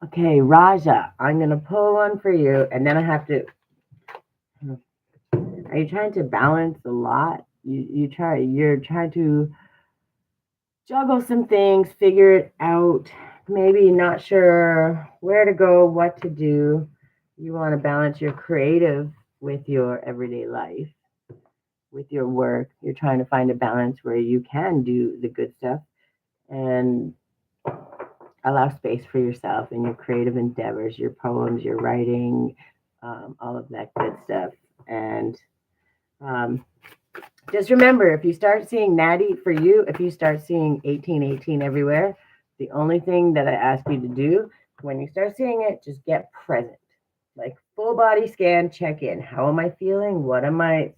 Okay, Raja, I'm going to pull one for you, and then I have to. Are you trying to balance a lot? You're trying to juggle some things, figure it out, maybe not sure where to go, what to do. You want to balance your creative with your everyday life, with your work. You're trying to find a balance where you can do the good stuff and allow space for yourself and your creative endeavors, your poems, your writing, all of that good stuff. And um, just remember, if you start seeing Natty for you, if you start seeing 1818 everywhere, the only thing that I ask you to do when you start seeing it, just get present. Like full body scan, check in. How am I feeling? What am I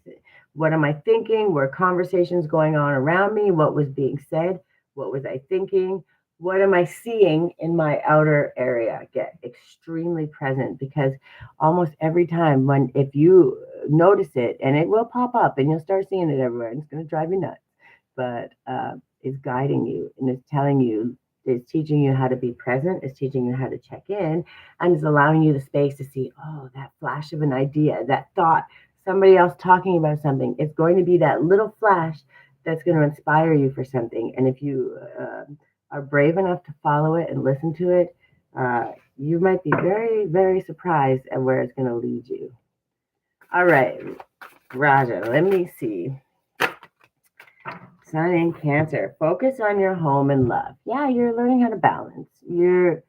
thinking? Were conversations going on around me? What was being said? What was I thinking? What am I seeing in my outer area? Get extremely present because almost every time when if you notice it and it will pop up and you'll start seeing it everywhere and it's going to drive you nuts, but it's guiding you and it's telling you, it's teaching you how to be present, it's teaching you how to check in, and it's allowing you the space to see, oh, that flash of an idea, that thought, somebody else talking about something. It's going to be that little flash that's going to inspire you for something. And if you are brave enough to follow it and listen to it, you might be very, very surprised at where it's going to lead you. All right, Raja, let me see. Sun in Cancer. Focus on your home and love. Yeah, you're learning how to balance. You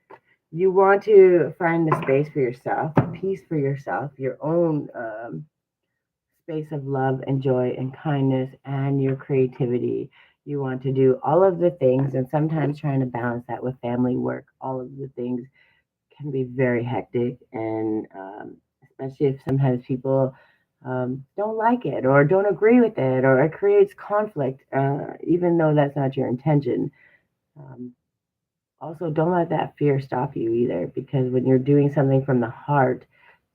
want to find the space for yourself, peace for yourself, your own space of love and joy and kindness and your creativity. You want to do all of the things, and sometimes trying to balance that with family work. All of the things can be very hectic, and especially if sometimes people don't like it or don't agree with it, or it creates conflict, even though that's not your intention. Um, Also, don't let that fear stop you either, because when you're doing something from the heart,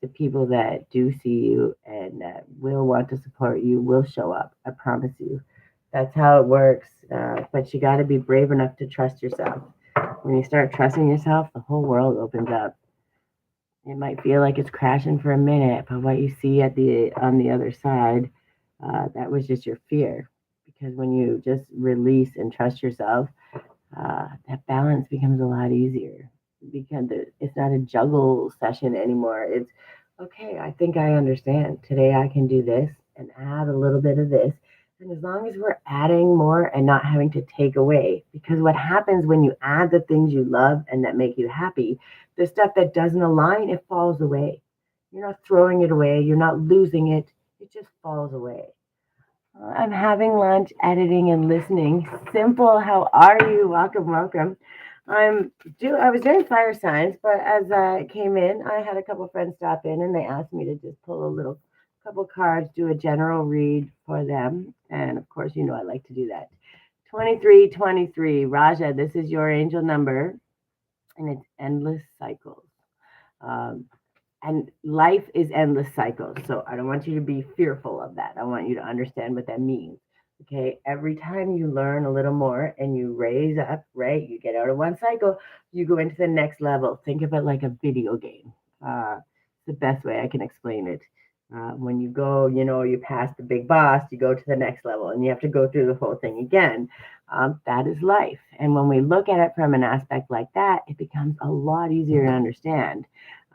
the people that do see you and that will want to support you will show up. I promise you. That's how it works. But you got to be brave enough to trust yourself. When you start trusting yourself, the whole world opens up. It might feel like it's crashing for a minute, but what you see at the on the other side, that was just your fear. Because when you just release and trust yourself, that balance becomes a lot easier because it's not a juggle session anymore. It's okay, I think I understand. Today I can do this and add a little bit of this. And as long as we're adding more and not having to take away, because what happens when you add the things you love and that make you happy, the stuff that doesn't align, it falls away. You're not throwing it away, you're not losing it, it just falls away. I'm having lunch, editing, and listening. Simple. How are you? Welcome, welcome. I was doing fire signs, but as I came in, I had a couple friends stop in, and they asked me to just pull a little couple cards, do a general read for them, and of course, I like to do that. 2323, Raja. This is your angel number, and it's endless cycles. Um, and life is endless cycles. So I don't want you to be fearful of that. I want you to understand what that means. Okay. Every time you learn a little more and you raise up, right? You get out of one cycle, you go into the next level. Think of it like a video game. It's the best way I can explain it. When you go, you pass the big boss, you go to the next level and you have to go through the whole thing again. That is life. And when we look at it from an aspect like that, it becomes a lot easier to understand.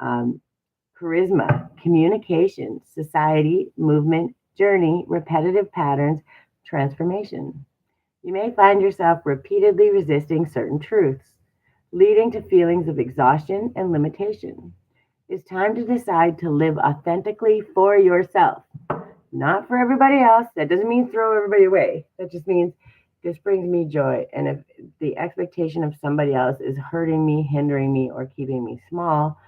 Um, Charisma, communication, society, movement, journey, repetitive patterns, transformation. You may find yourself repeatedly resisting certain truths, leading to feelings of exhaustion and limitation. It's time to decide to live authentically for yourself, not for everybody else. That doesn't mean throw everybody away. That just means this brings me joy. And if the expectation of somebody else is hurting me, hindering me, or keeping me small,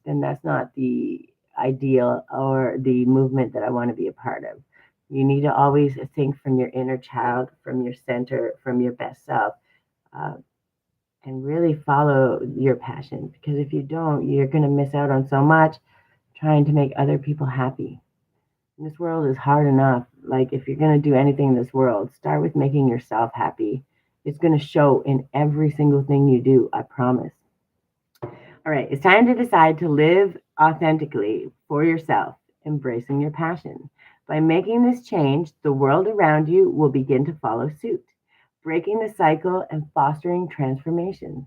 then that's not the ideal or the movement that I want to be a part of. You need to always think from your inner child, from your center, from your best self, uh, and really follow your passion. Because if you don't, you're going to miss out on so much trying to make other people happy. This world is hard enough. Like, if you're going to do anything in this world, start with making yourself happy. It's going to show in every single thing you do, I promise. All right, it's time to decide to live authentically for yourself, embracing your passion. By making this change, the world around you will begin to follow suit, breaking the cycle and fostering transformation.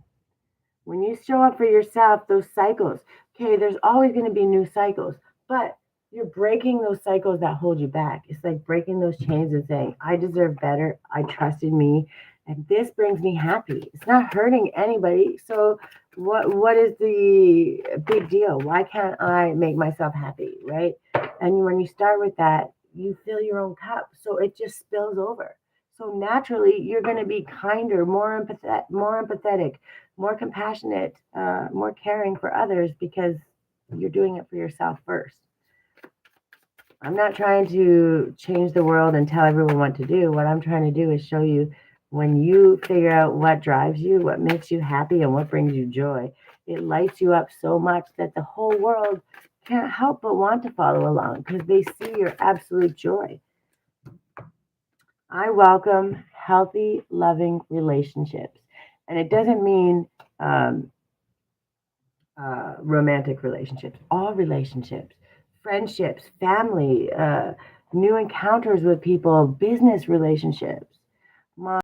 When you show up for yourself, those cycles, okay, there's always going to be new cycles, but you're breaking those cycles that hold you back. It's like breaking those chains and saying, I deserve better. I trusted me. And this brings me happy. It's not hurting anybody. So what is the big deal? Why can't I make myself happy? Right. And when you start with that, you fill your own cup. So it just spills over. So naturally, you're going to be kinder, more empathetic, more compassionate, more caring for others because you're doing it for yourself first. I'm not trying to change the world and tell everyone what to do. What I'm trying to do is show you when you figure out what drives you, what makes you happy, and what brings you joy, it lights you up so much that the whole world can't help but want to follow along because they see your absolute joy. I welcome healthy, loving relationships. And it doesn't mean um, romantic relationships, all relationships, friendships, family, new encounters with people, business relationships.